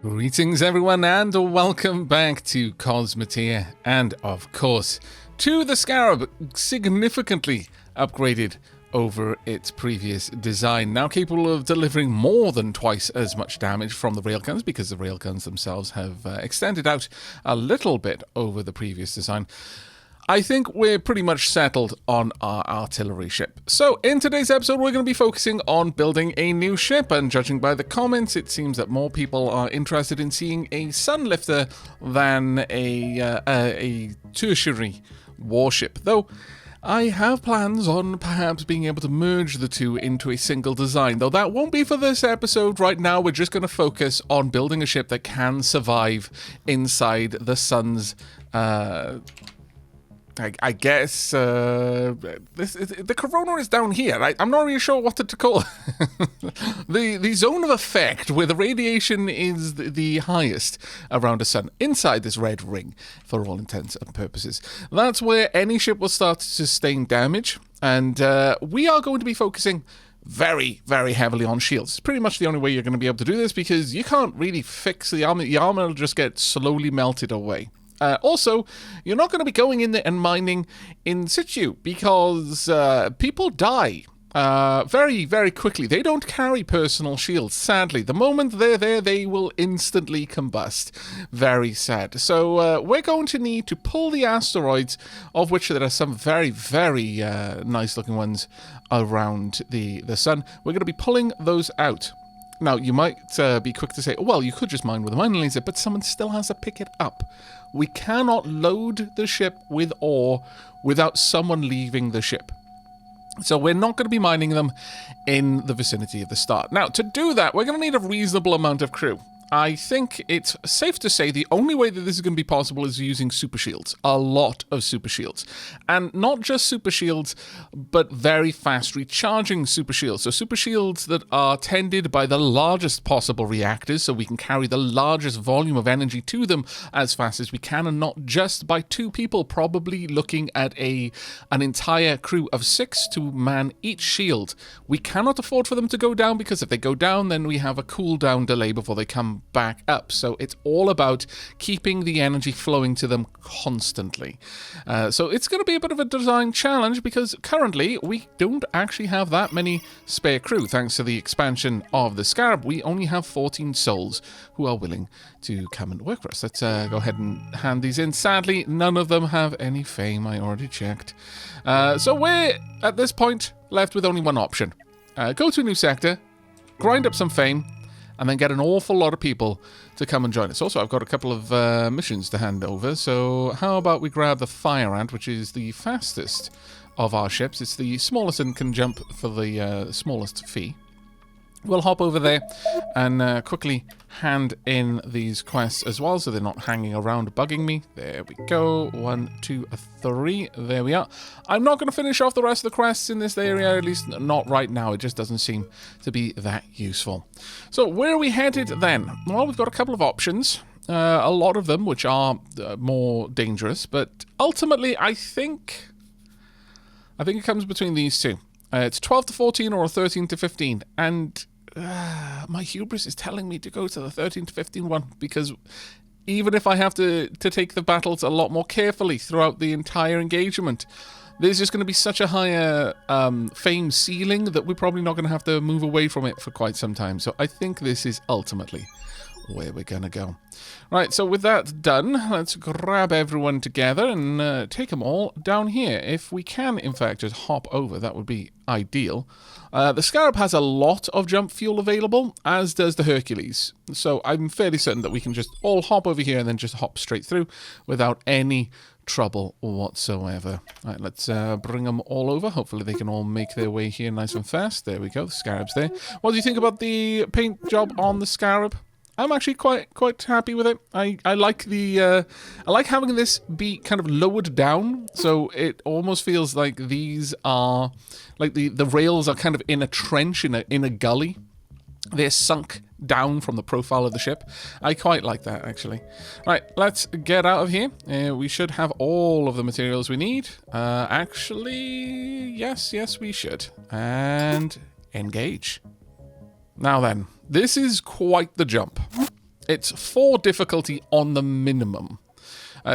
Greetings everyone and welcome back to Cosmoteer and of course to the Scarab, significantly upgraded over its previous design, now capable of delivering more than twice as much damage from the railguns because the railguns themselves have extended out a little bit over the previous design. I think we're pretty much settled on our artillery ship. So in today's episode, we're going to be focusing on building a new ship, and judging by the comments, it seems that more people are interested in seeing a Sunlifter than a tertiary warship. Though I have plans on perhaps being able to merge the two into a single design, though that won't be for this episode. Right now, we're just going to focus on building a ship that can survive inside the sun's I guess the corona is down here. I'm not really sure what to call it. the zone of effect where the radiation is the highest around the sun, inside this red ring, for all intents and purposes. That's where any ship will start to sustain damage, and we are going to be focusing very, very heavily on shields. It's pretty much the only way you're going to be able to do this, because you can't really fix the armor. The armor will just get slowly melted away. Also, you're not going to be going in there and mining in situ, because people die very, very quickly. They don't carry personal shields, sadly. The moment they're there, they will instantly combust. Very sad. So we're going to need to pull the asteroids, of which there are some very, very nice-looking ones around the sun. We're going to be pulling those out. Now, you might be quick to say, well, you could just mine with a mining laser, but someone still has to pick it up. We cannot load the ship with ore without someone leaving the ship. So we're not going to be mining them in the vicinity of the start. Now, to do that, we're going to need a reasonable amount of crew. I think it's safe to say the only way that this is going to be possible is using super shields. A lot of super shields. And not just super shields, but very fast recharging super shields. So super shields that are tended by the largest possible reactors, so we can carry the largest volume of energy to them as fast as we can, and not just by two people, probably looking at an entire crew of 6 to man each shield. We cannot afford for them to go down, because if they go down, then we have a cooldown delay before they come back up. So it's all about keeping the energy flowing to them constantly. So it's going to be a bit of a design challenge, because currently we don't actually have that many spare crew. Thanks to the expansion of the Scarab, we only have 14 souls who are willing to come and work for us. Let's go ahead and hand these in. Sadly, none of them have any fame. I already checked. So we're, at this point, left with only one option. Go to a new sector, grind up some fame, and then get an awful lot of people to come and join us. Also, I've got a couple of missions to hand over, so how about we grab the Fire Ant, which is the fastest of our ships. It's the smallest and can jump for the smallest fee. We'll hop over there and quickly hand in these quests as well, so they're not hanging around bugging me. There we go. 1, 2, 3. There we are. I'm not going to finish off the rest of the quests in this area, at least not right now. It just doesn't seem to be that useful. So where are we headed then? Well, we've got a couple of options. A lot of them which are more dangerous, but ultimately I think it comes between these two. It's 12 to 14 or 13 to 15, and my hubris is telling me to go to the 13 to 15 one, because even if I have to take the battles a lot more carefully throughout the entire engagement, there's just going to be such a higher fame ceiling that we're probably not going to have to move away from it for quite some time. So I think this is ultimately where we're going to go. Right, so with that done, let's grab everyone together and take them all down here. If we can, in fact, just hop over, that would be ideal. The Scarab has a lot of jump fuel available, as does the Hercules. So I'm fairly certain that we can just all hop over here and then just hop straight through without any trouble whatsoever. Right, let's bring them all over. Hopefully they can all make their way here nice and fast. There we go, the Scarab's there. What do you think about the paint job on the Scarab? I'm actually quite happy with it. I like I like having this be kind of lowered down, so it almost feels like these are like the rails are kind of in a trench, in a gully. They're sunk down from the profile of the ship. I quite like that, actually. Right, let's get out of here. We should have all of the materials we need. Actually, yes, we should. And engage. Now then, this is quite the jump. It's 4 difficulty on the minimum.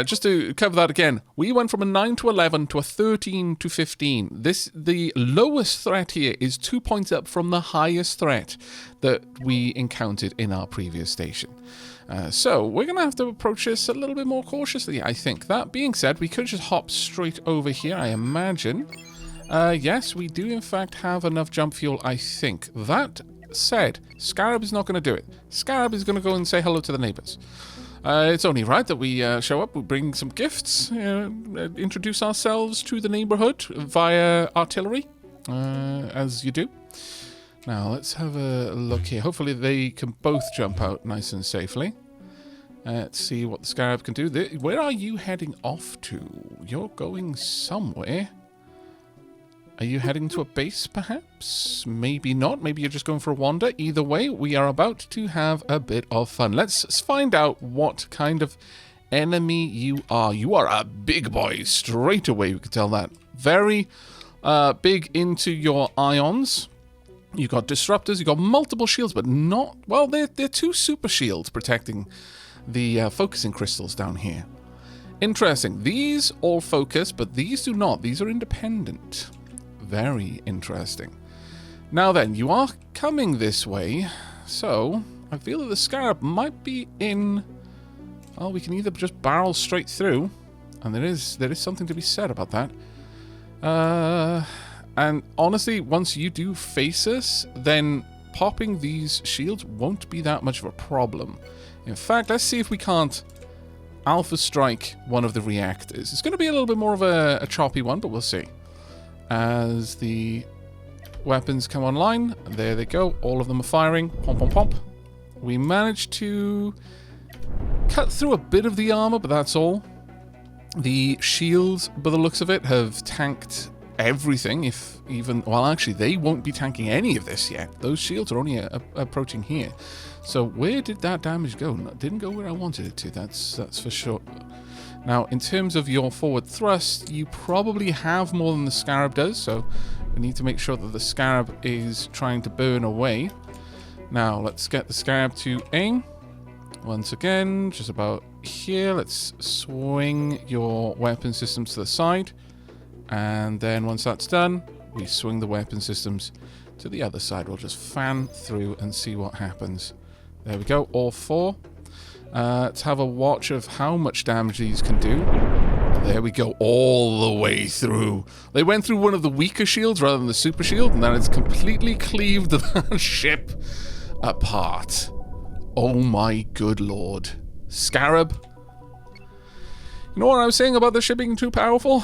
Just to cover that again, we went from a 9 to 11 to a 13 to 15. The lowest threat here is 2 points up from the highest threat that we encountered in our previous station. So we're going to have to approach this a little bit more cautiously, I think. That being said, we could just hop straight over here, I imagine. Yes, we do in fact have enough jump fuel, I think. That said, Scarab is not going to do it. Scarab is going to go and say hello to the neighbors. It's only right that we show up, we bring some gifts, introduce ourselves to the neighborhood via artillery, as you do. Now, let's have a look here. Hopefully they can both jump out nice and safely. Let's see what the Scarab can do. Where are you heading off to? You're going somewhere. Are you heading to a base, perhaps? Maybe not. Maybe you're just going for a wander. Either way, we are about to have a bit of fun. Let's find out what kind of enemy you are. You are a big boy straight away, we can tell that. Very big into your ions. You got disruptors, you got multiple shields, but not... Well, they're 2 super shields protecting the focusing crystals down here. Interesting. These all focus, but these do not. These are independent. Very interesting. Now then, you are coming this way, so I feel that the Scarab might be in... Well, we can either just barrel straight through, and there is something to be said about that. And honestly, once you do face us, then popping these shields won't be that much of a problem. In fact, let's see if we can't alpha strike one of the reactors. It's going to be a little bit more of a choppy one, but we'll see. As the weapons come online, there they go. All of them are firing. Pomp, pomp, pomp. We managed to cut through a bit of the armor, but that's all. The shields, by the looks of it, have tanked everything, if even... Well, actually, they won't be tanking any of this yet. Those shields are only approaching here. So where did that damage go? It didn't go where I wanted it to, that's for sure. Now, in terms of your forward thrust, you probably have more than the Scarab does, so we need to make sure that the Scarab is trying to burn away. Now, let's get the Scarab to aim. Once again, just about here. Let's swing your weapon systems to the side. And then once that's done, we swing the weapon systems to the other side. We'll just fan through and see what happens. There we go, all 4. Let's have a watch of how much damage these can do. There we go, all the way through. They went through one of the weaker shields rather than the super shield, and that has completely cleaved the ship apart. Oh my good lord. Scarab. You know what I was saying about the ship being too powerful?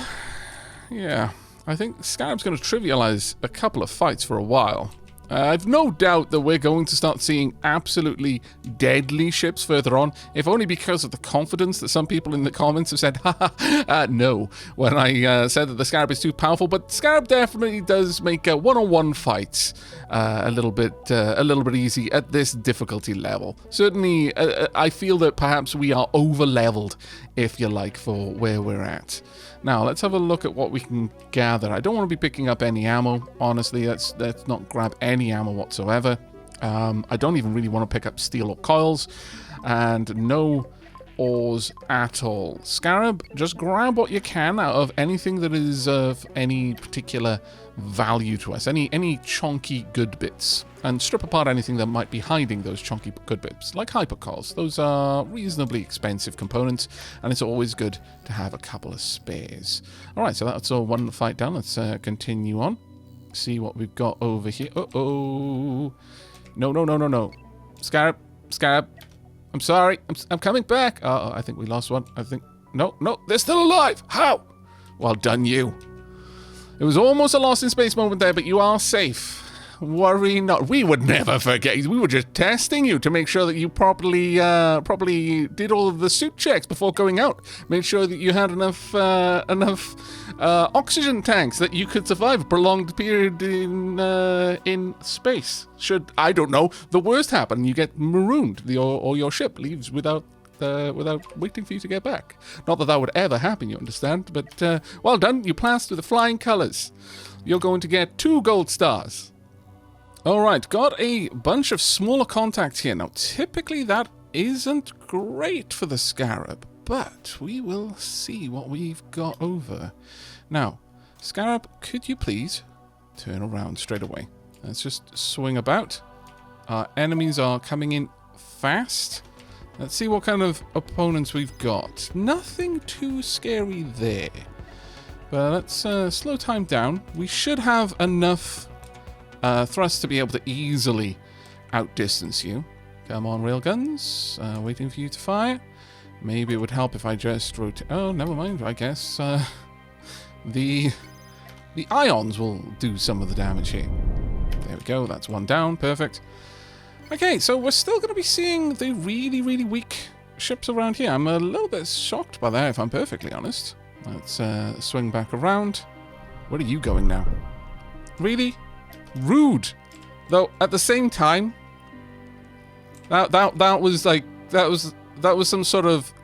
Yeah, I think Scarab's going to trivialize a couple of fights for a while. I've no doubt that we're going to start seeing absolutely deadly ships further on, if only because of the confidence that some people in the comments have said, haha, no, when I said that the Scarab is too powerful. But Scarab definitely does make one-on-one fights a little bit easy at this difficulty level. Certainly, I feel that perhaps we are over-leveled, if you like, for where we're at. Now, let's have a look at what we can gather. I don't want to be picking up any ammo, honestly. Let's not grab any ammo whatsoever. I don't even really want to pick up steel or coils. And no ores at all. Scarab, just grab what you can out of anything that is of any particular value to us. Any chunky good bits. And strip apart anything that might be hiding those chunky good bits, like hypercoils. Those are reasonably expensive components, and it's always good to have a couple of spares. Alright, so that's all one fight down. Let's continue on. See what we've got over here. Uh-oh. No. Scarab. I'm sorry. I'm coming back. Uh-oh, I think we lost one. I think... No, they're still alive. How? Well done, you. It was almost a lost in space moment there, but you are safe. Worry not. We would never forget. We were just testing you to make sure that you properly did all of the suit checks before going out. Made sure that you had enough oxygen tanks that you could survive a prolonged period in space. Should, I don't know, the worst happen, you get marooned, or your ship leaves without waiting for you to get back. Not that that would ever happen, you understand, but well done, you passed with the flying colours. You're going to get 2 gold stars. Alright, got a bunch of smaller contacts here. Now, typically that isn't great for the Scarab, but we will see what we've got over. Now, Scarab, could you please turn around straight away? Let's just swing about. Our enemies are coming in fast. Let's see what kind of opponents we've got. Nothing too scary there. But let's slow time down. We should have enough thrust to be able to easily outdistance you. Come on, railguns. Waiting for you to fire. Maybe it would help if I just rotate. Oh, never mind. I guess the ions will do some of the damage here. There we go. That's one down. Perfect. Okay, so we're still going to be seeing the really, really weak ships around here. I'm a little bit shocked by that, if I'm perfectly honest. Let's swing back around. Where are you going now? Really? Rude. Though at the same time, that was like that was some sort of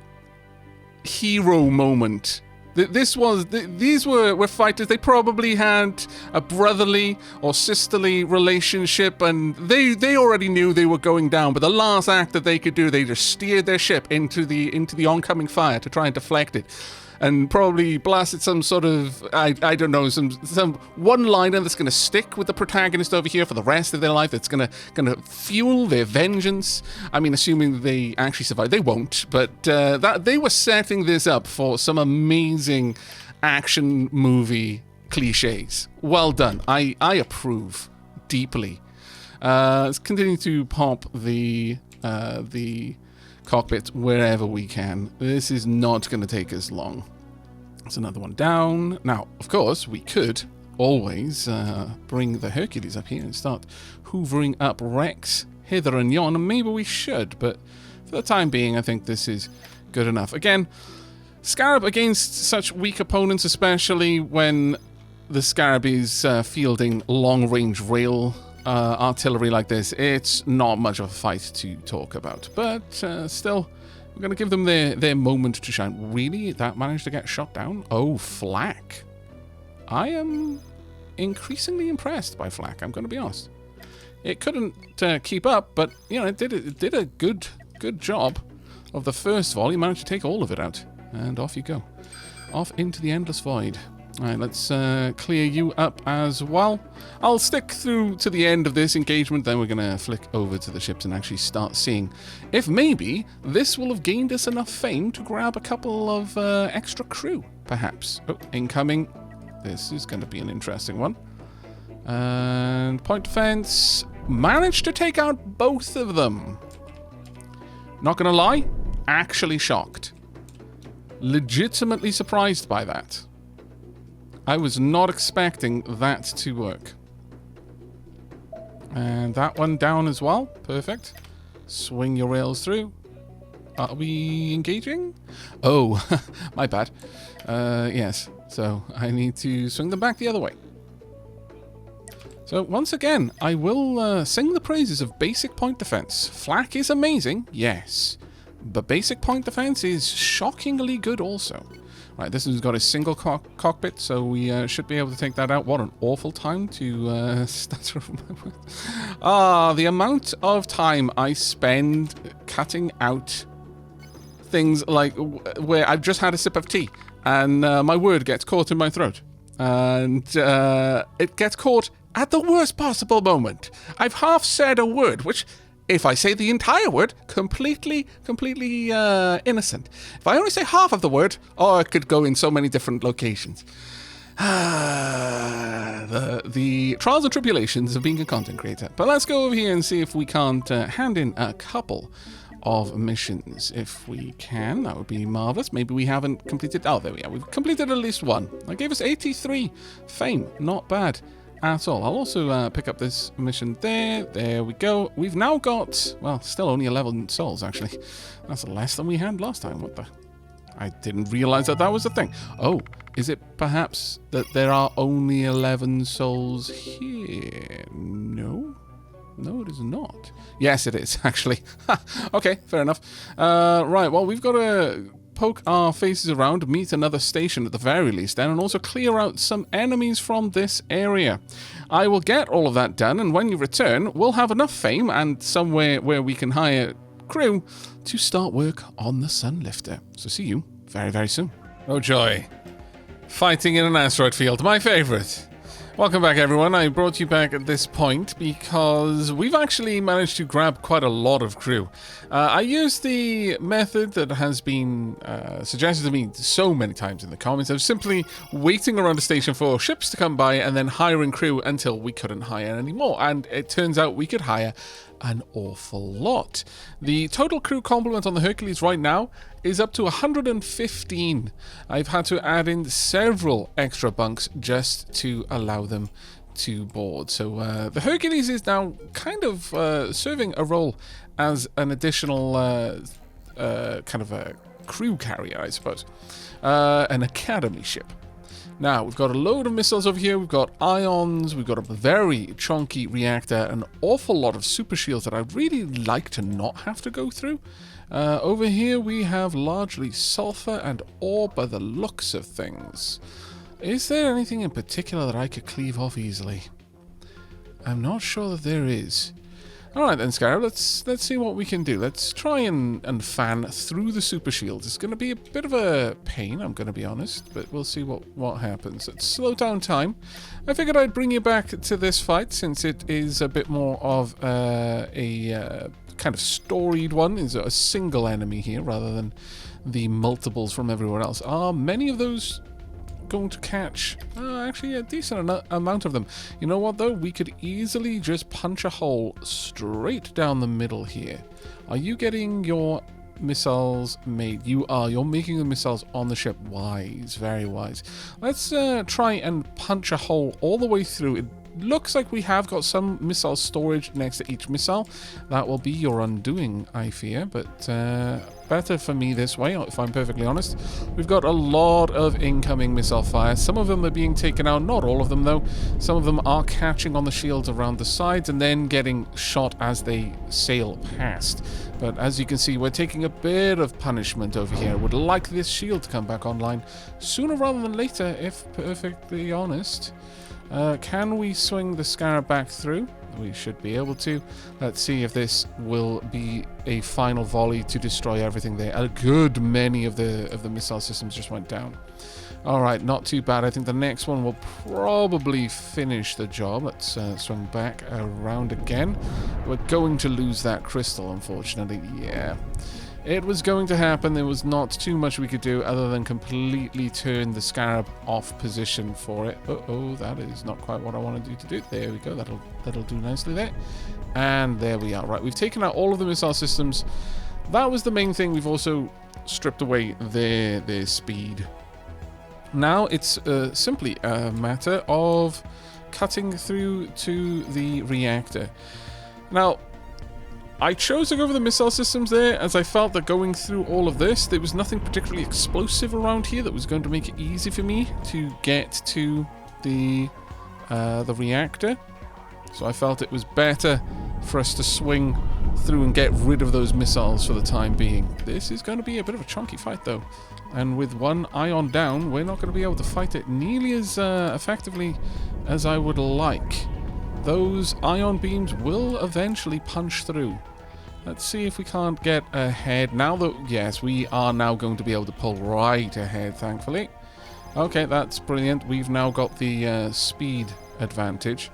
hero moment. These were fighters. They probably had a brotherly or sisterly relationship, and they already knew they were going down. But the last act that they could do, they just steered their ship into the oncoming fire to try and deflect it, and probably blasted some sort of I don't know, some one-liner that's going to stick with the protagonist over here for the rest of their life. That's going to fuel their vengeance. I mean, assuming they actually survive, they won't. But that they were setting this up for some amazing action movie cliches. Well done. I approve deeply. Let's continue to pop the cockpit wherever we can. This is not going to take us long. There's another one down. Now, of course, we could always bring the Hercules up here and start hoovering up wrecks hither and yon, and maybe we should, but for the time being, I think this is good enough. Again, Scarab against such weak opponents, especially when the Scarab is fielding long-range rail artillery like this, it's not much of a fight to talk about. But still, we're going to give them their moment to shine. Really? That managed to get shot down? Oh, Flak. I am increasingly impressed by Flak, I'm going to be honest. It couldn't keep up, but you know, it did a good job of the first volley. Managed to take all of it out. And off you go. Off into the endless void. Alright, let's clear you up as well. I'll stick through to the end of this engagement, then we're going to flick over to the ships and actually start seeing if maybe this will have gained us enough fame to grab a couple of extra crew, perhaps. Oh, incoming. This is going to be an interesting one. And point defense. Managed to take out both of them. Not going to lie, actually shocked. Legitimately surprised by that. I was not expecting that to work. And that one down as well. Perfect. Swing your rails through. Are we engaging? Oh, my bad. Yes. So I need to swing them back the other way. So once again, I will sing the praises of basic point defense. Flak is amazing, yes. But basic point defense is shockingly good also. Right, this one's got a single cockpit, so we should be able to take that out. What an awful time to stutter over my words. The amount of time I spend cutting out things like where I've just had a sip of tea and my word gets caught in my throat. And it gets caught at the worst possible moment. I've half said a word, which, if I say the entire word, completely innocent. If I only say half of the word, it could go in so many different locations. The trials and tribulations of being a content creator. But let's go over here and see if we can't hand in a couple of missions. If we can, that would be marvelous. Maybe we haven't completed... Oh, there we are. We've completed at least one. That gave us 83 fame. Not bad at all. I'll also pick up this mission there. There we go. We've now got, well, still only 11 souls, actually. That's less than we had last time. What the... I didn't realize that was a thing. Oh, is it perhaps that there are only 11 souls here? No? No, it is not. Yes, it is, actually. Okay, fair enough. Right, well, we've got to poke our faces around, meet another station at the very least, then, and also clear out some enemies from this area. I will get all of that done, and when you return, we'll have enough fame and somewhere where we can hire crew to start work on the Sunlifter. So see you very, very soon. Oh joy. Fighting in an asteroid field, my favourite. Welcome back, everyone. I brought you back at this point because we've actually managed to grab quite a lot of crew. I used the method that has been suggested to me so many times in the comments of simply waiting around a station for ships to come by and then hiring crew until we couldn't hire anymore. And it turns out we could hire an awful lot. The total crew complement on the Hercules right now is up to 115. I've had to add in several extra bunks just to allow them to board. So the Hercules is now kind of serving a role as an additional kind of a crew carrier, I suppose. An academy ship. Now, we've got a load of missiles over here, we've got ions, we've got a very chunky reactor, an awful lot of super shields that I'd really like to not have to go through. Over here we have largely sulfur and ore by the looks of things. Is there anything in particular that I could cleave off easily? I'm not sure that there is. Alright then, Scarab, let's see what we can do. Let's try and fan through the super shields. It's going to be a bit of a pain, I'm going to be honest, but we'll see what happens. Let's slow down time. I figured I'd bring you back to this fight since it is a bit more of a kind of storied one. It's a single enemy here rather than the multiples from everywhere else. Are many of those going to catch actually a decent amount of them? You know what though, we could easily just punch a hole straight down the middle here. Are you getting your missiles made? You are. You're making the missiles on the ship. Wise, very wise. Let's try and punch a hole all the way through. It looks like we have got some missile storage next to each missile. That will be your undoing, I fear, but better for me this way, if I'm perfectly honest. We've got a lot of incoming missile fire. Some of them are being taken out, not all of them though. Some of them are catching on the shields around the sides and then getting shot as they sail past. But as you can see, we're taking a bit of punishment over here. I would like this shield to come back online sooner rather than later, if perfectly honest. Can we swing the Scarab back through? We should be able to. Let's see if this will be a final volley to destroy everything there. A good many of the missile systems just went down. Alright, not too bad. I think the next one will probably finish the job. Let's swing back around again. We're going to lose that crystal, unfortunately. Yeah. It was going to happen. There was not too much we could do other than completely turn the Scarab off position for it. Uh-oh, that is not quite what I wanted you to do. There we go. That'll do nicely there. And there we are. Right, we've taken out all of the missile systems. That was the main thing. We've also stripped away their speed. Now it's simply a matter of cutting through to the reactor. Now, I chose to go for the missile systems there as I felt that going through all of this, there was nothing particularly explosive around here that was going to make it easy for me to get to the reactor. So I felt it was better for us to swing through and get rid of those missiles for the time being. This is going to be a bit of a chunky fight though. And with one ion down, we're not going to be able to fight it nearly as effectively as I would like. Those ion beams will eventually punch through. Let's see if we can't get ahead. Now that, yes, we are now going to be able to pull right ahead, thankfully. Okay, that's brilliant. We've now got the speed advantage.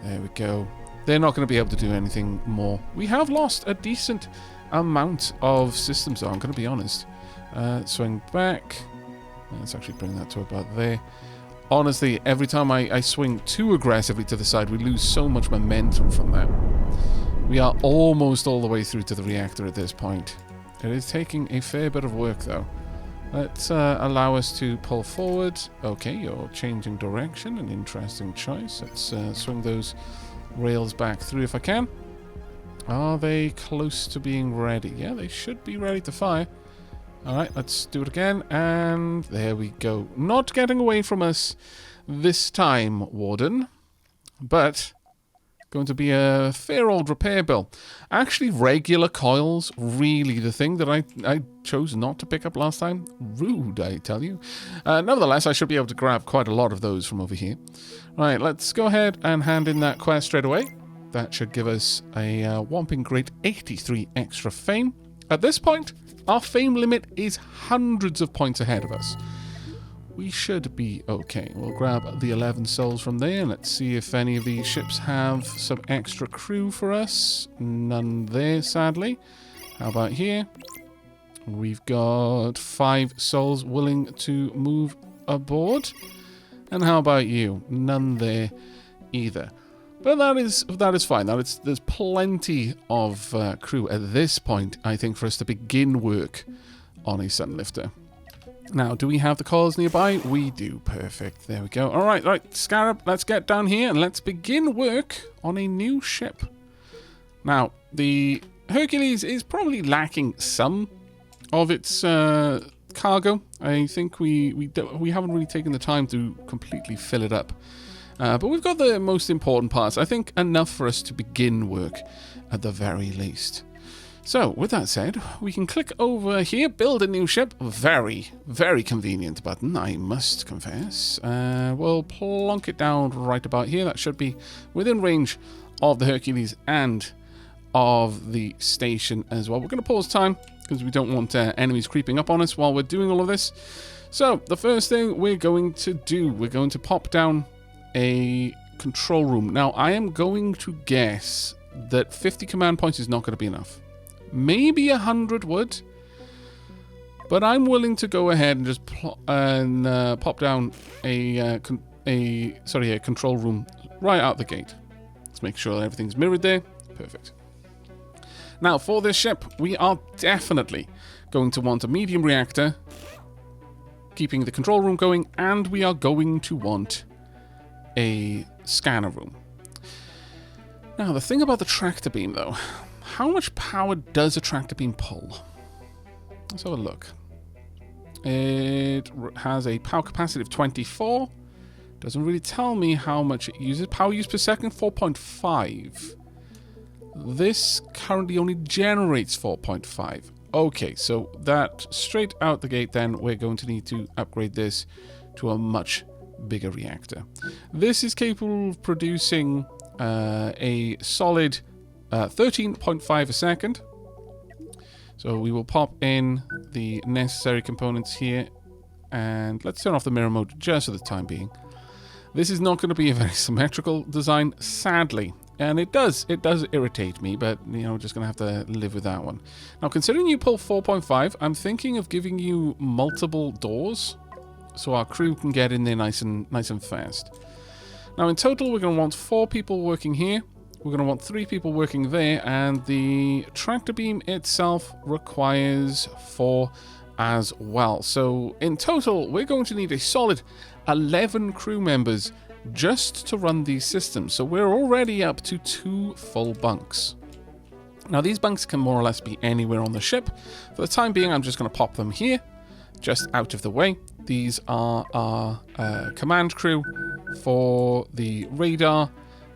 There we go. They're not going to be able to do anything more. We have lost a decent amount of systems, though, I'm going to be honest. Swing back. Let's actually bring that to about there. Honestly, every time I swing too aggressively to the side, we lose so much momentum from that. We are almost all the way through to the reactor at this point. It is taking a fair bit of work, though. Let's allow us to pull forward. Okay, you're changing direction. An interesting choice. Let's swing those rails back through if I can. Are they close to being ready? Yeah, they should be ready to fire. Alright, let's do it again, and there we go. Not getting away from us this time, Warden, but going to be a fair old repair bill. Actually, regular coils, really the thing that I chose not to pick up last time. Rude, I tell you. Nevertheless, I should be able to grab quite a lot of those from over here. Right, let's go ahead and hand in that quest straight away. That should give us a whopping great 83 extra fame. At this point, our fame limit is hundreds of points ahead of us. We should be okay. We'll grab the 11 souls from there, and let's see if any of these ships have some extra crew for us. None there, sadly. How about here? We've got 5 souls willing to move aboard. And how about you? None there either. But that is fine. There's plenty of crew at this point, I think, for us to begin work on a Sunlifter. Now, do we have the cores nearby? We do. Perfect. There we go. All right, Scarab, let's get down here and let's begin work on a new ship. Now, the Hercules is probably lacking some of its cargo. I think we haven't really taken the time to completely fill it up. But we've got the most important parts. I think enough for us to begin work at the very least. So, with that said, we can click over here, build a new ship. Very, very convenient button, I must confess. We'll plonk it down right about here. That should be within range of the Hercules and of the station as well. We're going to pause time because we don't want enemies creeping up on us while we're doing all of this. So, the first thing we're going to do, we're going to pop down a control room. Now, I am going to guess that 50 command points is not going to be enough. Maybe 100 would, but I'm willing to go ahead and just pop down a control room right out the gate. Let's make sure that everything's mirrored there. Perfect. Now, for this ship, we are definitely going to want a medium reactor, keeping the control room going, and we are going to want a scanner room. Now, the thing about the tractor beam, though, how much power does a tractor beam pull? Let's have a look. It has a power capacity of 24. Doesn't really tell me how much it uses. Power use per second, 4.5. This currently only generates 4.5. Okay, so that straight out the gate, then we're going to need to upgrade this to a much bigger reactor. This is capable of producing a solid 13.5 a second. So we will pop in the necessary components here, and let's turn off the mirror mode just for the time being. This is not going to be a very symmetrical design, sadly, and it does irritate me, but you know, just going to have to live with that one. Now, considering you pull 4.5, I'm thinking of giving you multiple doors so our crew can get in there nice and fast. Now, in total, we're going to want 4 people working here. We're going to want 3 people working there, and the tractor beam itself requires 4 as well. So in total, we're going to need a solid 11 crew members just to run these systems. So we're already up to 2 full bunks. Now, these bunks can more or less be anywhere on the ship. For the time being, I'm just going to pop them here, just out of the way. These are our command crew for the radar,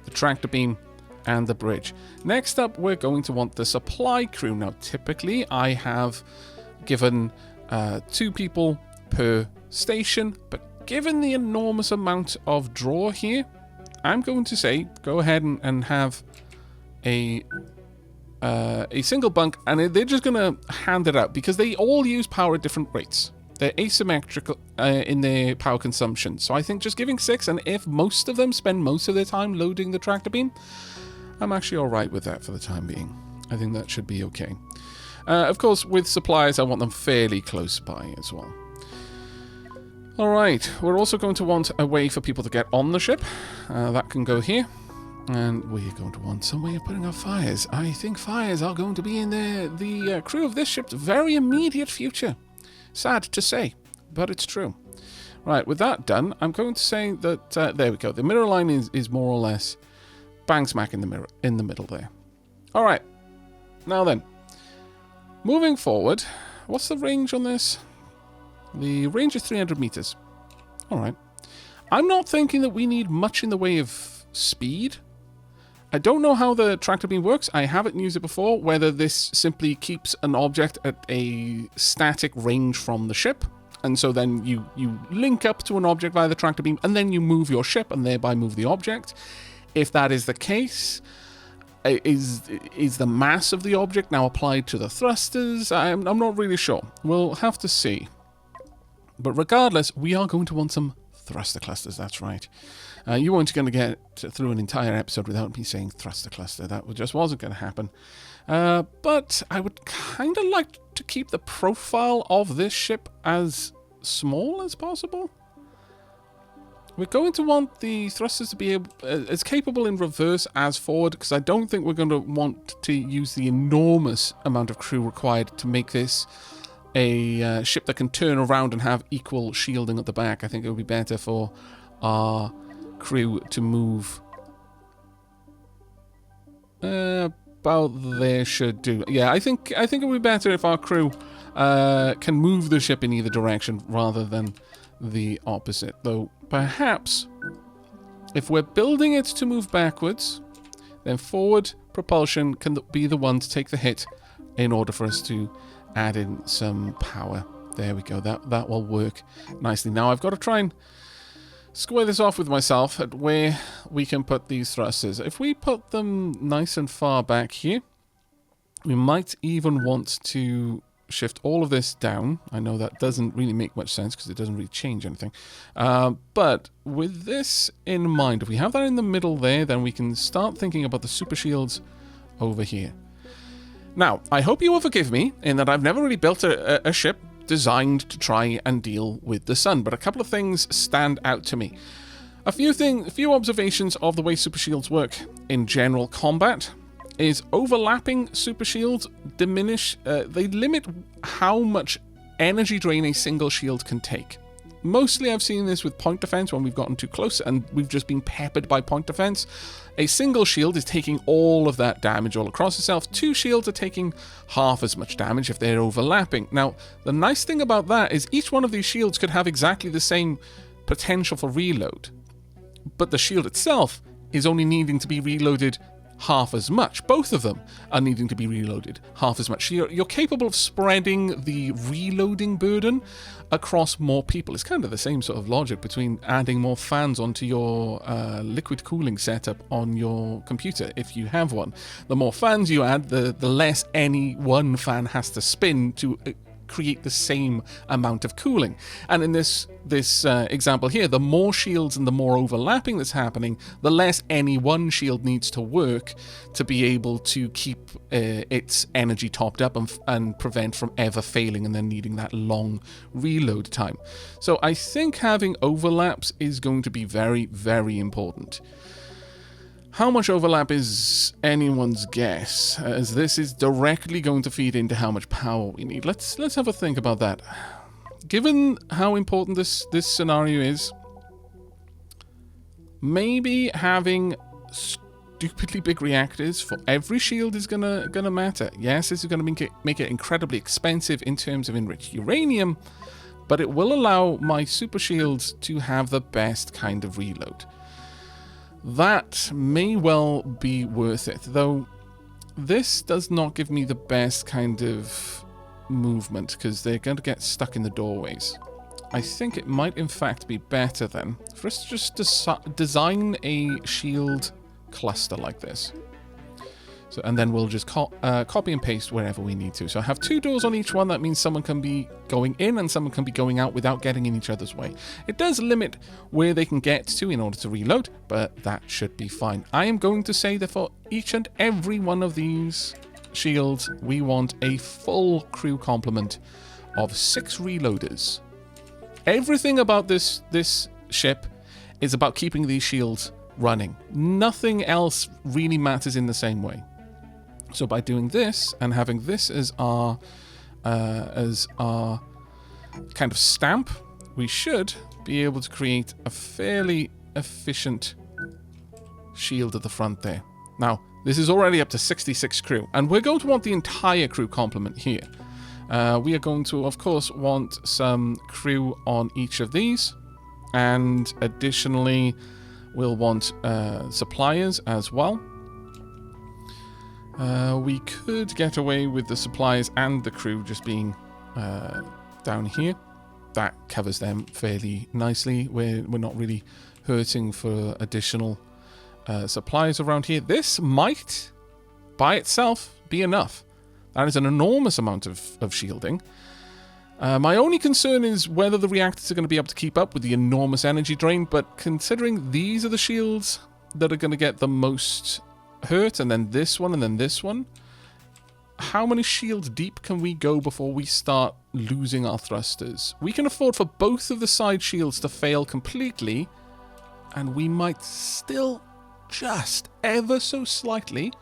the tractor beam, and the bridge. Next up, we're going to want the supply crew. Now, typically, I have given 2 people per station, but given the enormous amount of draw here, I'm going to say go ahead and have a single bunk, and they're just going to hand it out because they all use power at different rates. They're asymmetrical in their power consumption. So I think just giving 6, and if most of them spend most of their time loading the tractor beam, I'm actually alright with that for the time being. I think that should be okay. Of course, with supplies, I want them fairly close by as well. Alright, we're also going to want a way for people to get on the ship. That can go here. And we're going to want some way of putting out fires. I think fires are going to be in the crew of this ship's very immediate future. Sad to say, but it's true. Right, with that done, I'm going to say that, there we go. The mirror line is more or less bang smack in the middle there. Alright, now then. Moving forward, what's the range on this? The range is 300 meters. Alright. I'm not thinking that we need much in the way of speed. I don't know how the tractor beam works. I haven't used it before, whether this simply keeps an object at a static range from the ship, and so then you link up to an object via the tractor beam, and then you move your ship and thereby move the object. If that is the case, Is the mass of the object now applied to the thrusters? I'm not really sure. We'll have to see. But regardless, we are going to want some thruster clusters, that's right. You weren't going to get through an entire episode without me saying thruster cluster. That just wasn't going to happen. But I would kind of like to keep the profile of this ship as small as possible. We're going to want the thrusters to be as capable in reverse as forward, because I don't think we're going to want to use the enormous amount of crew required to make this a ship that can turn around and have equal shielding at the back. I think it would be better for our crew to move about there should do. Yeah, I think it would be better if our crew can move the ship in either direction rather than the opposite. Though perhaps if we're building it to move backwards, then forward propulsion can be the one to take the hit in order for us to add in some power. There we go. That will work nicely. Now I've got to try and square this off with myself at where we can put these thrusters. If we put them nice and far back here, we might even want to shift all of this down. I know that doesn't really make much sense because it doesn't really change anything. But with this in mind, if we have that in the middle there, then we can start thinking about the super shields over here. Now, I hope you will forgive me in that I've never really built a ship designed to try and deal with the sun, but a couple of things stand out to me. A few observations of the way super shields work in general combat is overlapping super shields they limit how much energy drain a single shield can take. Mostly I've seen this with point defense when we've gotten too close and we've just been peppered by point defense. A single shield is taking all of that damage all across itself. Two shields are taking half as much damage if they're overlapping. Now, the nice thing about that is each one of these shields could have exactly the same potential for reload, but the shield itself is only needing to be reloaded half as much. Both of them are needing to be reloaded half as much. So you're capable of spreading the reloading burden across more people. It's kind of the same sort of logic between adding more fans onto your liquid cooling setup on your computer if you have one. The more fans you add, the less any one fan has to spin to create the same amount of cooling. And in this example here, the more shields and the more overlapping that's happening, the less any one shield needs to work to be able to keep its energy topped up and prevent from ever failing and then needing that long reload time. So I think having overlaps is going to be very, very important. How much overlap is anyone's guess, as this is directly going to feed into how much power we need. Let's have a think about that. Given how important this scenario is, maybe having stupidly big reactors for every shield is gonna matter. Yes, this is gonna make it incredibly expensive in terms of enriched uranium, but it will allow my super shields to have the best kind of reload. That may well be worth it, though this does not give me the best kind of movement because they're going to get stuck in the doorways. I think it might in fact be better then for us to just design a shield cluster like this. So, and then we'll just copy and paste wherever we need to. So I have two doors on each one. That means someone can be going in and someone can be going out without getting in each other's way. It does limit where they can get to in order to reload, but that should be fine. I am going to say that for each and every one of these shields, we want a full crew complement of 6 reloaders. Everything about this ship is about keeping these shields running. Nothing else really matters in the same way. So by doing this and having this as our kind of stamp, we should be able to create a fairly efficient shield at the front there. Now, this is already up to 66 crew, and we're going to want the entire crew complement here. We are going to, of course, want some crew on each of these, and additionally, we'll want suppliers as well. We could get away with the suppliers and the crew just being down here. That covers them fairly nicely. We're not really hurting for additional suppliers around here. This might by itself be enough. That is an enormous amount of shielding. My only concern is whether the reactors are going to be able to keep up with the enormous energy drain, but considering these are the shields that are going to get the most hurt, and then this one, and then this one, how many shields deep can we go before we start losing our thrusters? We can afford for both of the side shields to fail completely, and we might still just ever so slightly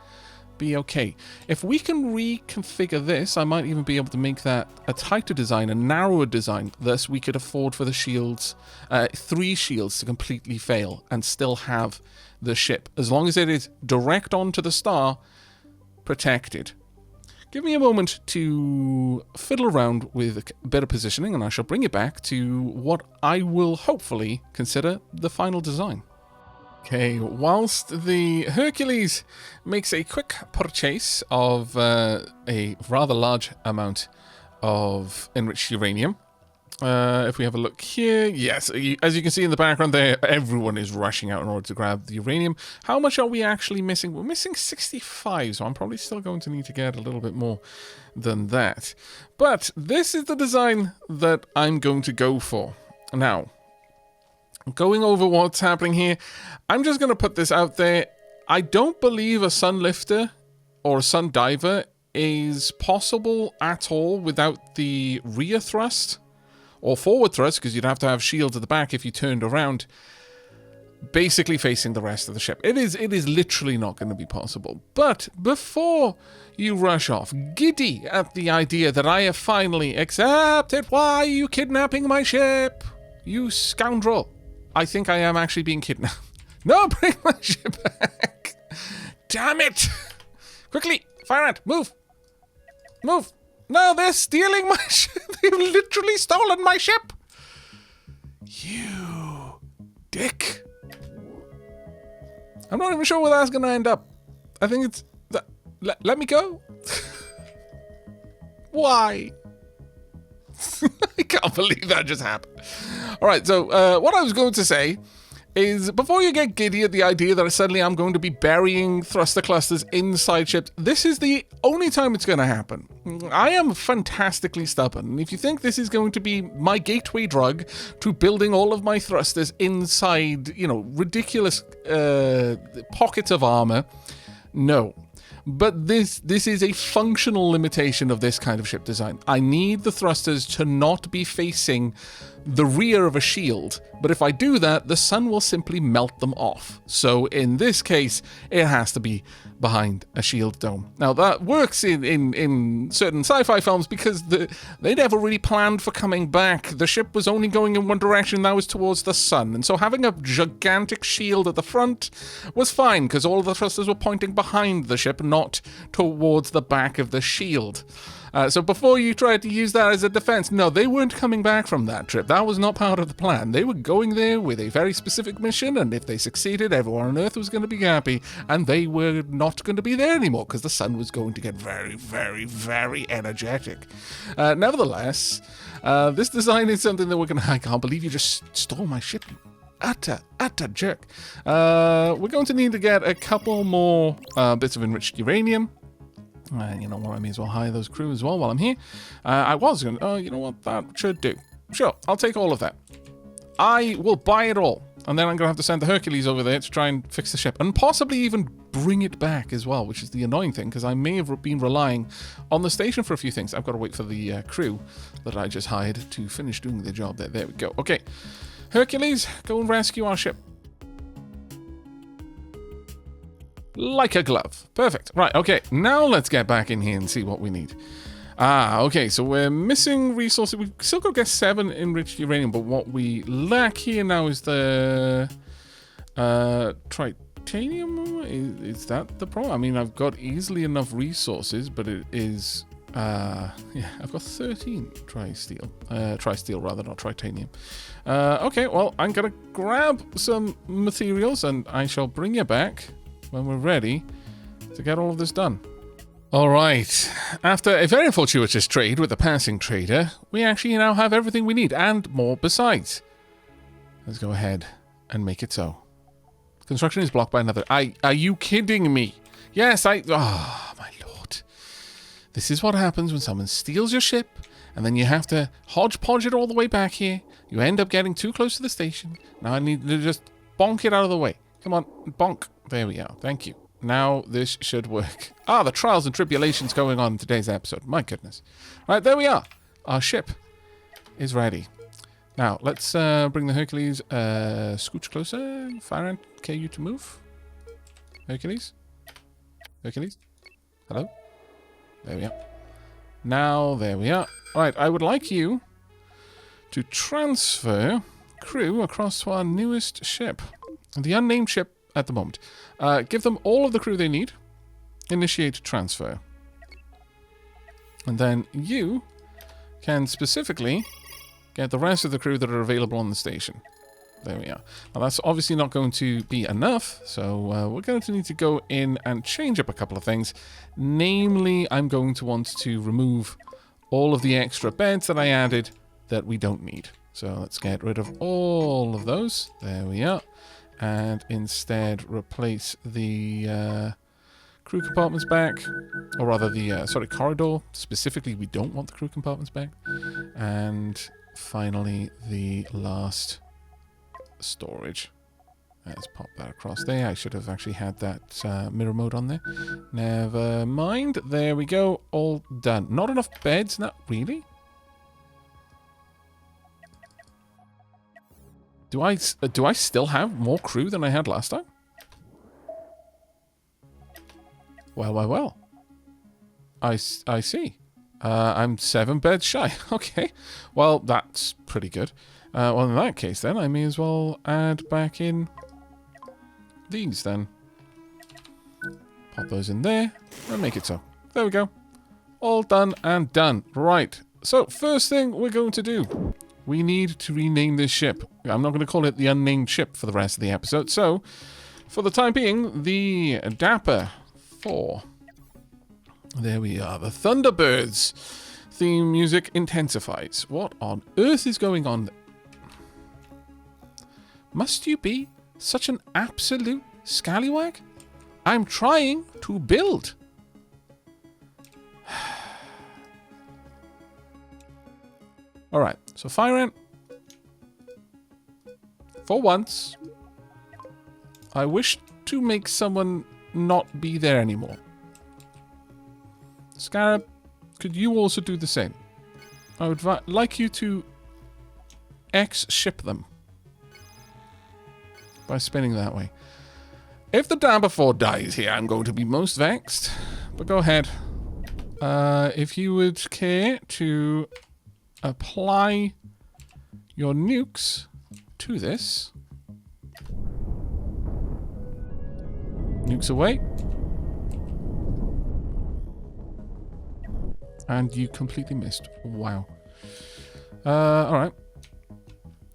be okay. If we can reconfigure this, I might even be able to make that a tighter design, a narrower design. Thus, we could afford for the shields, 3 shields to completely fail and still have the ship, as long as it is direct onto the star, protected. Give me a moment to fiddle around with a bit of positioning, and I shall bring it back to what I will hopefully consider the final design. Okay, whilst the Hercules makes a quick purchase of a rather large amount of enriched uranium, if we have a look here, yes, as you can see in the background there, everyone is rushing out in order to grab the uranium. How much are we actually missing? We're missing 65, so I'm probably still going to need to get a little bit more than that. But this is the design that I'm going to go for. Now, going over what's happening here, I'm just going to put this out there. I don't believe a sun lifter or a sun diver is possible at all without the rear thrust or forward thrust, because you'd have to have shields at the back if you turned around, basically facing the rest of the ship. It is literally not going to be possible. But before you rush off, giddy at the idea that I have finally accepted, why are you kidnapping my ship? You scoundrel. I think I am actually being kidnapped. No, bring my ship back. Damn it. Quickly, fire ant, move. Move. No, they're stealing my ship. They've literally stolen my ship. You dick. I'm not even sure where that's going to end up. I think it's... Let me go. Why? I can't believe that just happened. All right, so what I was going to say is, before you get giddy at the idea that suddenly I'm going to be burying thruster clusters inside ships, this is the only time it's going to happen. I am fantastically stubborn, and if you think this is going to be my gateway drug to building all of my thrusters inside, ridiculous pockets of armor, no. But this is a functional limitation of this kind of ship design. I need the thrusters to not be facing the rear of a shield, but if I do that, the sun will simply melt them off. So in this case, it has to be behind a shield dome. Now that works in certain sci-fi films because they never really planned for coming back. The ship was only going in one direction, that was towards the sun. And so having a gigantic shield at the front was fine because all of the thrusters were pointing behind the ship, not towards the back of the shield. So before you tried to use that as a defense, no, they weren't coming back from that trip. That was not part of the plan. They were going there with a very specific mission, and if they succeeded, everyone on Earth was going to be happy, and they were not going to be there anymore because the sun was going to get very, very, very energetic. Nevertheless, this design is something that we're going to... I can't believe you just stole my ship, you utter jerk. We're going to need to get a couple more bits of enriched uranium. You know what, I may as well hire those crew as well while I'm here. I was going to... you know what, that should do. Sure, I'll take all of that. I will buy it all. And then I'm going to have to send the Hercules over there to try and fix the ship. And possibly even bring it back as well, which is the annoying thing, because I may have been relying on the station for a few things. I've got to wait for the crew that I just hired to finish doing the job there. There we go. Okay, Hercules, go and rescue our ship. Like a glove. Perfect. Right, okay. Now let's get back in here and see what we need. Okay, so we're missing resources. We've still got to get 7 enriched uranium, but what we lack here now is the titanium. Is that the problem? I mean, I've got easily enough resources, but it is... yeah, I've got 13 tri-steel rather, not titanium. Okay, well, I'm going to grab some materials, and I shall bring you back when we're ready to get all of this done. Alright, after a very fortuitous trade with the passing trader, we actually now have everything we need, and more besides. Let's go ahead and make it so. Construction is blocked by another... Are you kidding me? Yes, oh, my lord. This is what happens when someone steals your ship, and then you have to hodgepodge it all the way back here. You end up getting too close to the station. Now I need to just bonk it out of the way. Come on, bonk. There we are. Thank you. Now this should work. Ah, the trials and tribulations going on in today's episode. My goodness. Right, there we are. Our ship is ready. Now, let's bring the Hercules scooch closer. Fire ant, care you to move? Hercules? Hercules? Hello? There we are. Now, there we are. Right, I would like you to transfer crew across to our newest ship. The unnamed ship at the moment. Give them all of the crew they need. Initiate transfer. And then you can specifically get the rest of the crew that are available on the station. There we are. Now that's obviously not going to be enough, so we're going to need to go in and change up a couple of things. Namely, I'm going to want to remove all of the extra beds that I added that we don't need. So let's get rid of all of those. There we are. And instead replace the crew compartments back. Or rather the, corridor. Specifically, we don't want the crew compartments back. And finally, the last storage. Let's pop that across there. I should have actually had that mirror mode on there. Never mind. There we go. All done. Not enough beds? Not really? Do I still have more crew than I had last time? Well. I see. I'm 7 beds shy. Okay. Well, that's pretty good. Well, in that case, then, I may as well add back in these, then. Pop those in there and make it so. There we go. All done and done. Right. So, first thing we're going to do. We need to rename this ship. I'm not going to call it the unnamed ship for the rest of the episode. So, for the time being, the Dapper 4. There we are. The Thunderbirds theme music intensifies. What on earth is going on? Must you be such an absolute scallywag? I'm trying to build. Alright, so Fire Ant. For once, I wish to make someone not be there anymore. Scarab, could you also do the same? I would like you to X-ship them. By spinning that way. If the Dapper 4 dies here, I'm going to be most vexed. But go ahead. If you would care to apply your nukes to this. Nukes away. And you completely missed. Wow. Alright.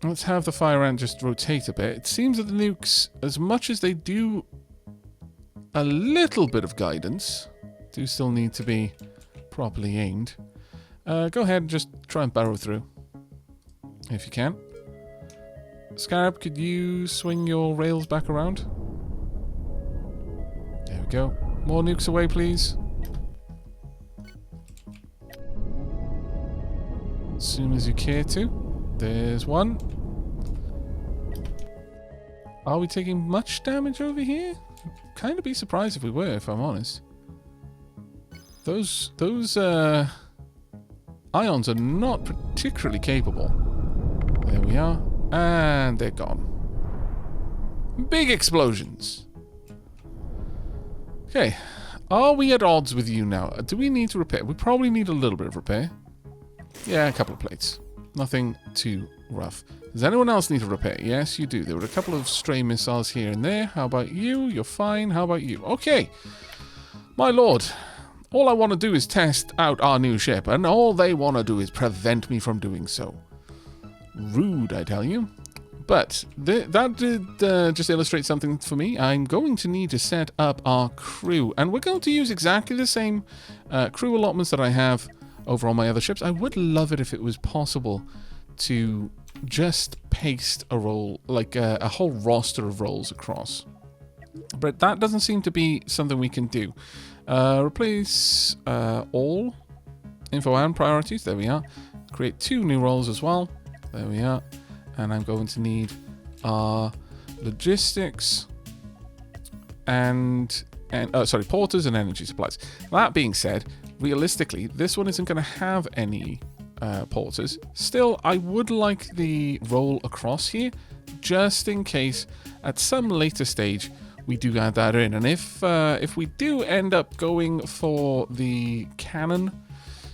Let's have the Fire Ant just rotate a bit. It seems that the nukes, as much as they do a little bit of guidance, do still need to be properly aimed. Go ahead and just try and barrel through. If you can. Scarab, could you swing your rails back around? There we go. More nukes away, please. As soon as you care to. There's one. Are we taking much damage over here? I'd kind of be surprised if we were, if I'm honest. Those ions are not particularly capable. There we are. And they're gone. Big explosions. Okay. Are we at odds with you now? Do we need to repair? We probably need a little bit of repair. Yeah, a couple of plates. Nothing too rough. Does anyone else need to repair? Yes, you do. There were a couple of stray missiles here and there. How about you? You're fine. How about you? Okay. My lord. All I want to do is test out our new ship, and all they want to do is prevent me from doing so. Rude, I tell you. But that did just illustrate something for me. I'm going to need to set up our crew, and we're going to use exactly the same crew allotments that I have over on my other ships. I would love it if it was possible to just paste a role, like a whole roster of roles across. But that doesn't seem to be something we can do. Replace all info and priorities. There we are. Create 2 new roles as well. There we are. And I'm going to need our logistics and porters and energy supplies. That being said, realistically, this one isn't going to have any porters. Still, I would like the roll across here, just in case at some later stage we do add that in. And if we do end up going for the cannon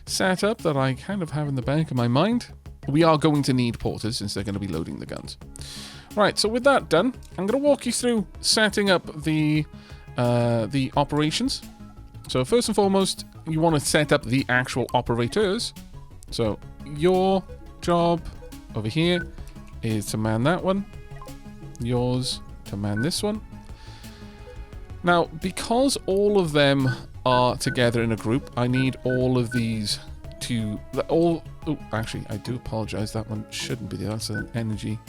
setup that I kind of have in the back of my mind, we are going to need porters since they're going to be loading the guns. Right, so with that done, I'm going to walk you through setting up the operations. So first and foremost, you want to set up the actual operators. So your job over here is to man that one. Yours to man this one. Now, because all of them are together in a group, I need all of these to... Oh, actually, I do apologize. That one shouldn't be there. That's an energy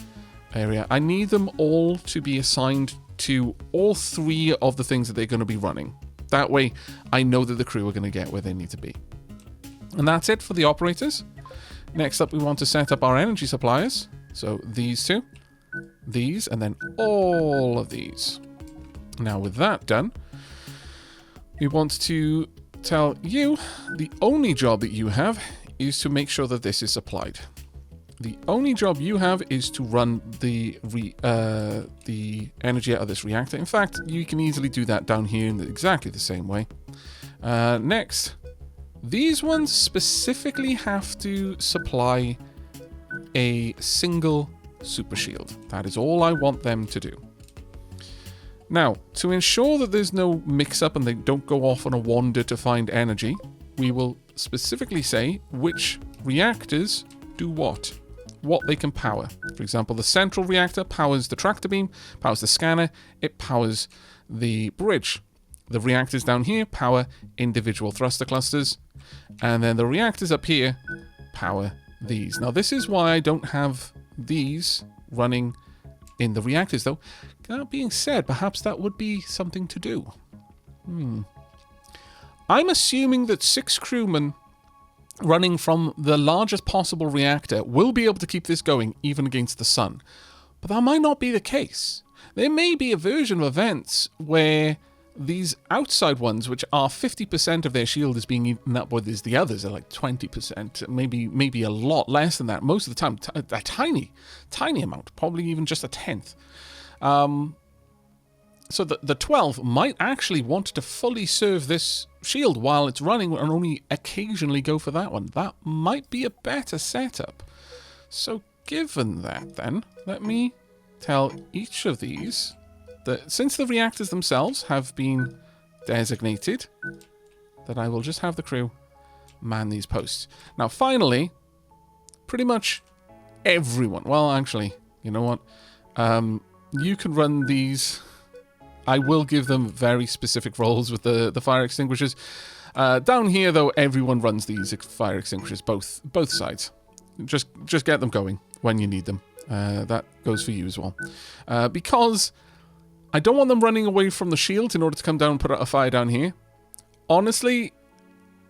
area. I need them all to be assigned to all 3 of the things that they're going to be running. That way, I know that the crew are going to get where they need to be. And that's it for the operators. Next up, we want to set up our energy suppliers. So these 2, these, and then all of these. Now, with that done, we want to tell you the only job that you have is to make sure that this is supplied. The only job you have is to run the energy out of this reactor. In fact, you can easily do that down here in exactly the same way. Next, these ones specifically have to supply a single super shield. That is all I want them to do. Now, to ensure that there's no mix-up and they don't go off on a wander to find energy, we will specifically say which reactors do what they can power. For example, the central reactor powers the tractor beam, powers the scanner, it powers the bridge. The reactors down here power individual thruster clusters, and then the reactors up here power these. Now, this is why I don't have these running in the reactors, though. That being said, perhaps that would be something to do. I'm assuming that 6 crewmen running from the largest possible reactor will be able to keep this going even against the sun. But that might not be the case. There may be a version of events where these outside ones, which are 50% of their shield, is being eaten up, whereas the others are like 20%, maybe a lot less than that. Most of the time, a tiny amount, probably even just a 1/10. So the 12 might actually want to fully serve this shield while it's running and only occasionally go for that one. That might be a better setup. So given that, then, let me tell each of these that since the reactors themselves have been designated, that I will just have the crew man these posts. Now, finally, pretty much everyone... Well, actually, you know what? You can run these... I will give them very specific roles with the fire extinguishers. Down here, though, everyone runs these fire extinguishers, both sides. Just get them going when you need them. That goes for you as well. Because I don't want them running away from the shields in order to come down and put out a fire down here. Honestly,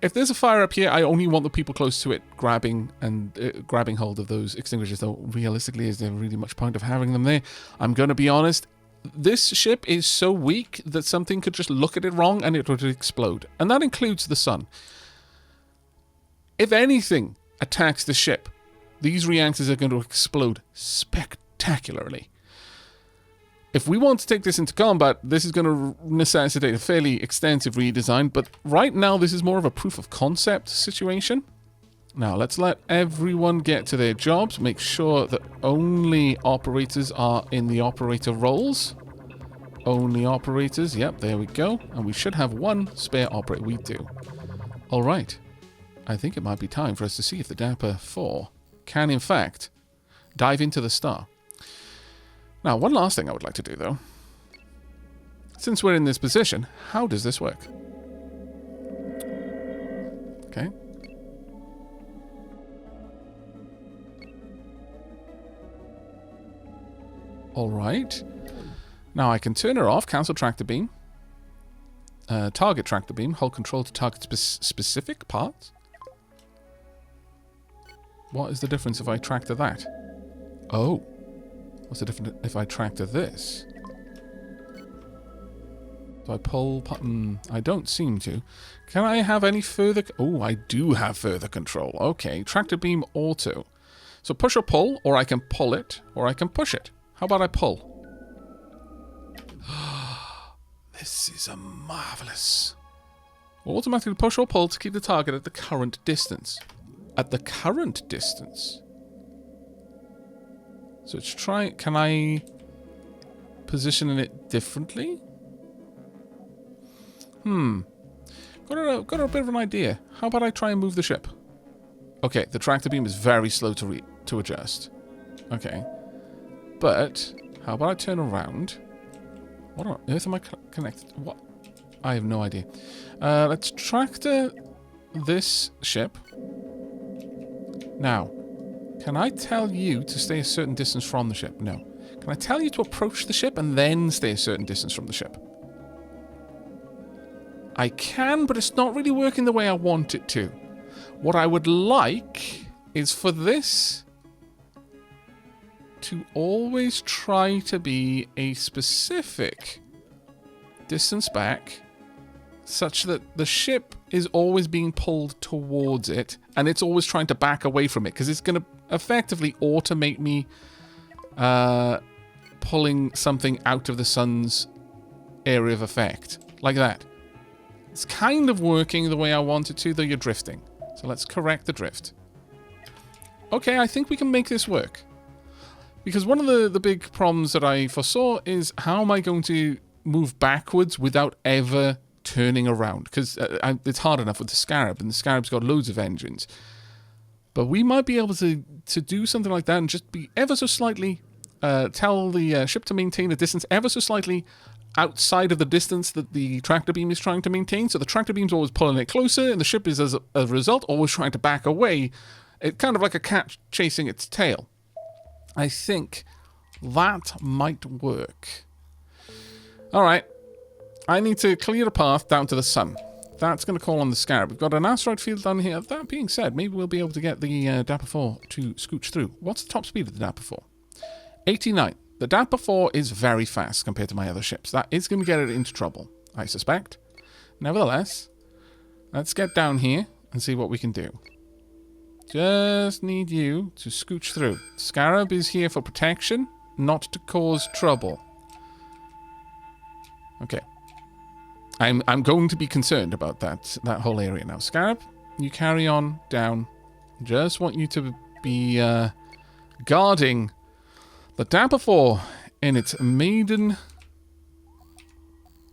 if there's a fire up here, I only want the people close to it grabbing hold of those extinguishers. Though, realistically, is there really much point of having them there? I'm going to be honest. This ship is so weak that something could just look at it wrong and it would explode. And that includes the sun. If anything attacks the ship, these reactors are going to explode spectacularly. If we want to take this into combat, this is going to necessitate a fairly extensive redesign, but right now this is more of a proof of concept situation. Now, let's let everyone get to their jobs. Make sure that only operators are in the operator roles. Only operators. Yep, there we go. And we should have one spare operator. We do. All right. I think it might be time for us to see if the Dapper 4 can, in fact, dive into the star. Now, one last thing I would like to do, though. Since we're in this position, how does this work? Okay. All right. Now I can turn her off, cancel tractor beam. Target tractor beam, hold control to target specific parts. What is the difference if I tractor that? Oh. What's the difference if I tractor this? Do I pull button? I don't seem to. Can I have any further? Oh, I do have further control. Okay, tractor beam auto. So push or pull, or I can pull it, or I can push it. How about I pull? This is a marvelous. Automatically push or pull to keep the target at the current distance. At the current distance. So it's try. Can I position it differently? Got a bit of an idea. How about I try and move the ship? Okay, the tractor beam is very slow to adjust. Okay. But, how about I turn around? What on earth am I connected? What? I have no idea. Let's tractor this ship. Now, can I tell you to stay a certain distance from the ship? No. Can I tell you to approach the ship and then stay a certain distance from the ship? I can, but it's not really working the way I want it to. What I would like is for this to always try to be a specific distance back, such that the ship is always being pulled towards it, and it's always trying to back away from it, because it's going to effectively automate me pulling something out of the sun's area of effect. Like that. It's kind of working the way I want it to, though you're drifting. So let's correct the drift. Okay, I think we can make this work. Because one of the big problems that I foresaw is how am I going to move backwards without ever turning around? Because it's hard enough with the Scarab, and the Scarab's got loads of engines. But we might be able to do something like that and just be ever so slightly, tell the ship to maintain a distance ever so slightly outside of the distance that the tractor beam is trying to maintain. So the tractor beam's always pulling it closer, and the ship is, as a result, always trying to back away. It's kind of like a cat chasing its tail. I think that might work. Alright. I need to clear a path down to the sun. That's going to call on the Scarab. We've got an asteroid field down here. That being said, maybe we'll be able to get the Dapper 4 to scooch through. What's the top speed of the Dapper 4? 89. The Dapper 4 is very fast compared to my other ships. That is going to get it into trouble, I suspect. Nevertheless, let's get down here and see what we can do. Just need you to scooch through. Scarab is here for protection, not to cause trouble. Okay. I'm going to be concerned about that whole area now. Scarab, you carry on down. Just want you to be guarding the Dapper 4 in its maiden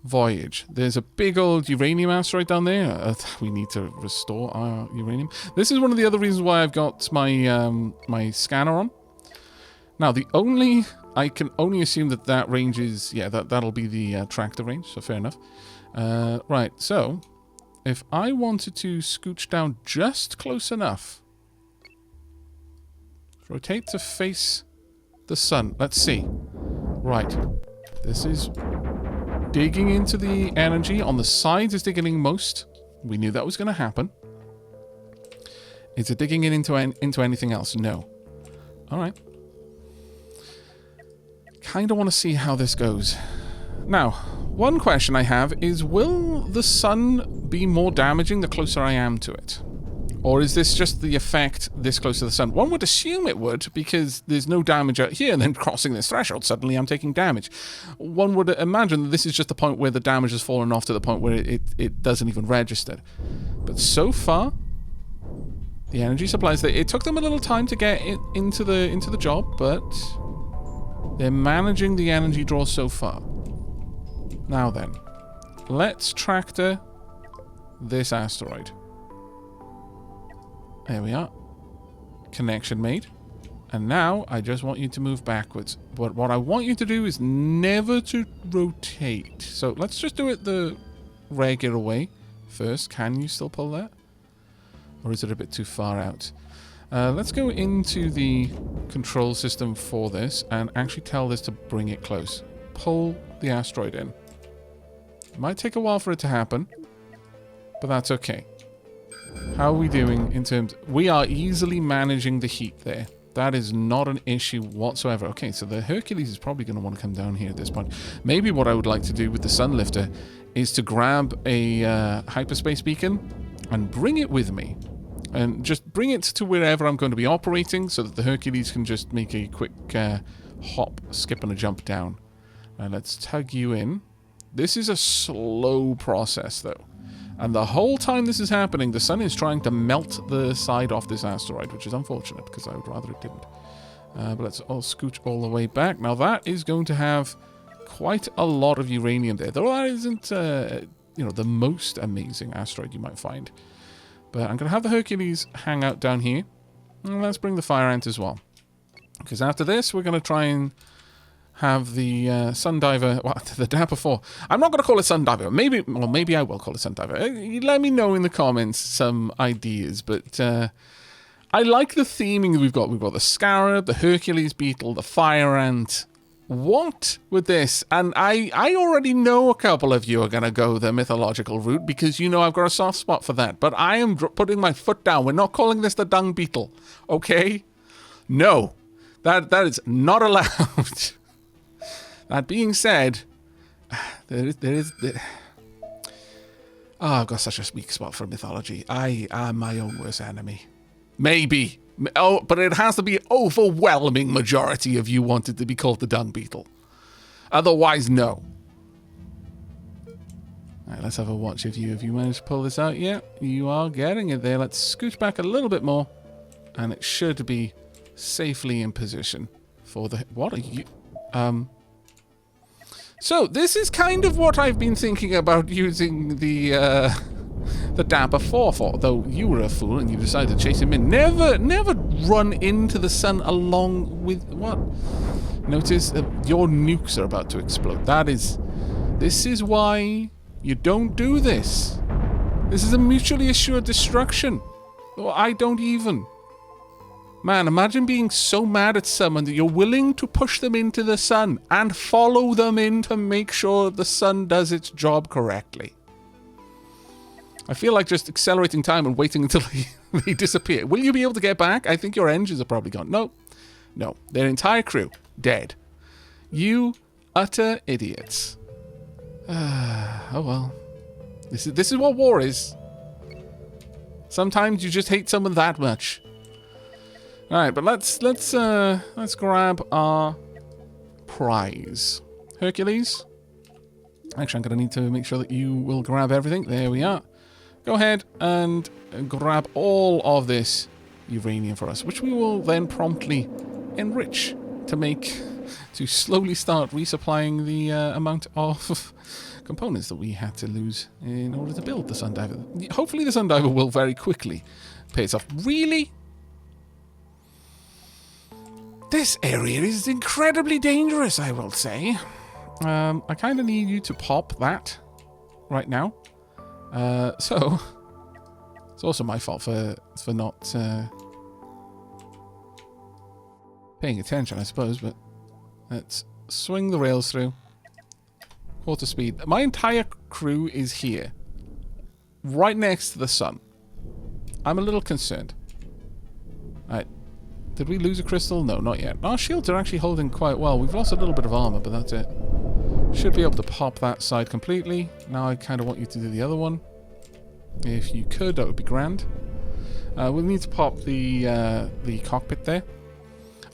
voyage. There's a big old uranium asteroid down there. We need to restore our uranium. This is one of the other reasons why I've got my my scanner on. Now, I can only assume that range is... Yeah, that'll be the tractor range, so fair enough. Right, so if I wanted to scooch down just close enough, rotate to face the sun. Let's see. Right, this is digging into the energy. On the sides is digging most. We knew that was going to happen. Is it digging into anything else? No. All right. Kind of want to see how this goes. Now, one question I have is, will the sun be more damaging the closer I am to it? Or is this just the effect this close to the sun? One would assume it would, because there's no damage out here, and then crossing this threshold, suddenly I'm taking damage. One would imagine that this is just the point where the damage has fallen off to the point where it doesn't even register. But so far, the energy supplies, it took them a little time to get into the job, but they're managing the energy draw so far. Now then, let's tractor this asteroid. There we are. Connection made. And now, I just want you to move backwards. But what I want you to do is never to rotate. So, let's just do it the regular way first. Can you still pull that? Or is it a bit too far out? Let's go into the control system for this and actually tell this to bring it close. pull the asteroid in. It might take a while for it to happen, but that's okay. How are we doing in terms... We are easily managing the heat there. That is not an issue whatsoever. Okay, so the Hercules is probably going to want to come down here at this point. Maybe what I would like to do with the Sunlifter is to grab a hyperspace beacon and bring it with me. And just bring it to wherever I'm going to be operating so that the Hercules can just make a quick hop, skip, and a jump down. Let's tug you in. This is a slow process, though. And the whole time this is happening, the sun is trying to melt the side off this asteroid, which is unfortunate, because I would rather it didn't. But let's all scooch all the way back. Now, that is going to have quite a lot of uranium there, though that isn't, you know, the most amazing asteroid you might find. But I'm going to have the Hercules hang out down here. And let's bring the Fire Ant as well. Because after this, we're going to try and have the Sundiver, well, the Dapper 4. I'm not going to call it Sundiver. Maybe I will call it Sundiver. Let me know in the comments some ideas. But I like the theming that we've got. We've got the Scarab, the Hercules Beetle, the Fire Ant. What with this? And I already know a couple of you are going to go the mythological route because you know I've got a soft spot for that. But I am putting my foot down. We're not calling this the Dung Beetle. Okay? No. That is not allowed. That being said, there is oh, I've got such a weak spot for mythology. I am my own worst enemy. Maybe. Oh, but it has to be an overwhelming majority of you wanted to be called the Dung Beetle. Otherwise, no. Alright, let's have a watch if you managed to pull this out. Yeah, you are getting it there. Let's scooch back a little bit more. And it should be safely in position for the... What are you... So, this is kind of what I've been thinking about using the Dapper 4 for, though you were a fool and you decided to chase him in. Never run into the sun along with... What? Notice your nukes are about to explode. This is why you don't do this. This is a mutually assured destruction. Well, I don't even... Man, imagine being so mad at someone that you're willing to push them into the sun and follow them in to make sure the sun does its job correctly. I feel like just accelerating time and waiting until they disappear. Will you be able to get back? I think your engines are probably gone. No. No. Their entire crew, dead. You utter idiots. Oh well. This is what war is. Sometimes you just hate someone that much. Alright, but let's grab our prize. Hercules. Actually, I'm going to need to make sure that you will grab everything. There we are. Go ahead and grab all of this uranium for us, which we will then promptly enrich to slowly start resupplying the amount of components that we had to lose in order to build the Sundiver. Hopefully the Sundiver will very quickly pay itself. Really? This area is incredibly dangerous, I will say. I kind of need you to pop that right now. So, it's also my fault for not paying attention, I suppose, but let's swing the rails through. Quarter speed. My entire crew is here, right next to the sun. I'm a little concerned. Alright. Did we lose a crystal? No, not yet. Our shields are actually holding quite well. We've lost a little bit of armor, but that's it. Should be able to pop that side completely. Now I kind of want you to do the other one. If you could, that would be grand. We'll need to pop the cockpit there.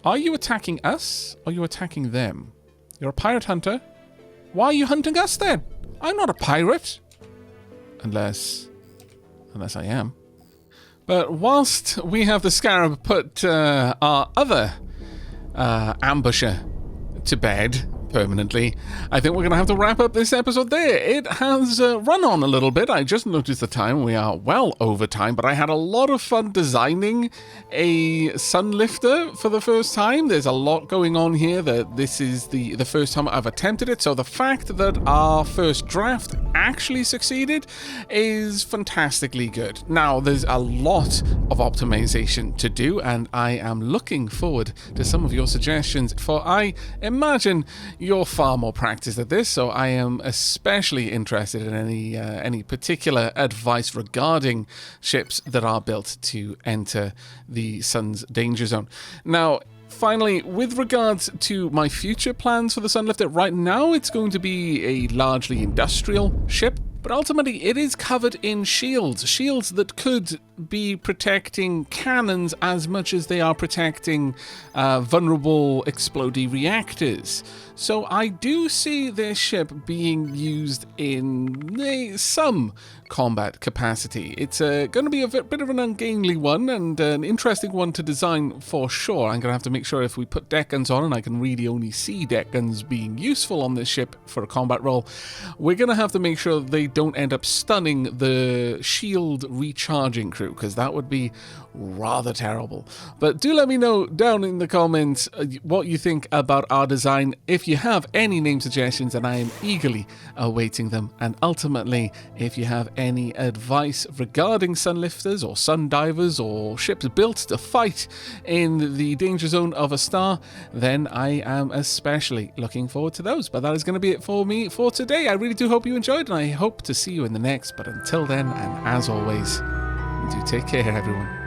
Are you attacking us, or are you attacking them? You're a pirate hunter. Why are you hunting us then? I'm not a pirate. Unless I am. But whilst we have the Scarab put our other ambusher to bed permanently, I think we're going to have to wrap up this episode there. It has run on a little bit. I just noticed the time. We are well over time, but I had a lot of fun designing a Sunlifter for the first time. There's a lot going on here. This is the first time I've attempted it, so the fact that our first draft actually succeeded is fantastically good. Now, there's a lot of optimization to do, and I am looking forward to some of your suggestions, for I imagine you're far more practiced at this, so I am especially interested in any particular advice regarding ships that are built to enter the sun's danger zone. Now, finally, with regards to my future plans for the Sunlifter, right now it's going to be a largely industrial ship, but ultimately it is covered in shields that could be protecting cannons as much as they are protecting vulnerable explodey reactors. So I do see this ship being used in some combat capacity. It's going to be a bit of an ungainly one and an interesting one to design for sure. I'm going to have to make sure if we put deck guns on, and I can really only see deck guns being useful on this ship for a combat role, we're going to have to make sure they don't end up stunning the shield recharging crew, because that would be rather terrible. But do let me know down in the comments what you think about our design. If you have any name suggestions, and I am eagerly awaiting them. And ultimately, if you have any advice regarding sunlifters or sun divers or ships built to fight in the danger zone of a star, then I am especially looking forward to those. But that is going to be it for me for today. I really do hope you enjoyed, and I hope to see you in the next. But until then, and as always, do take care, everyone.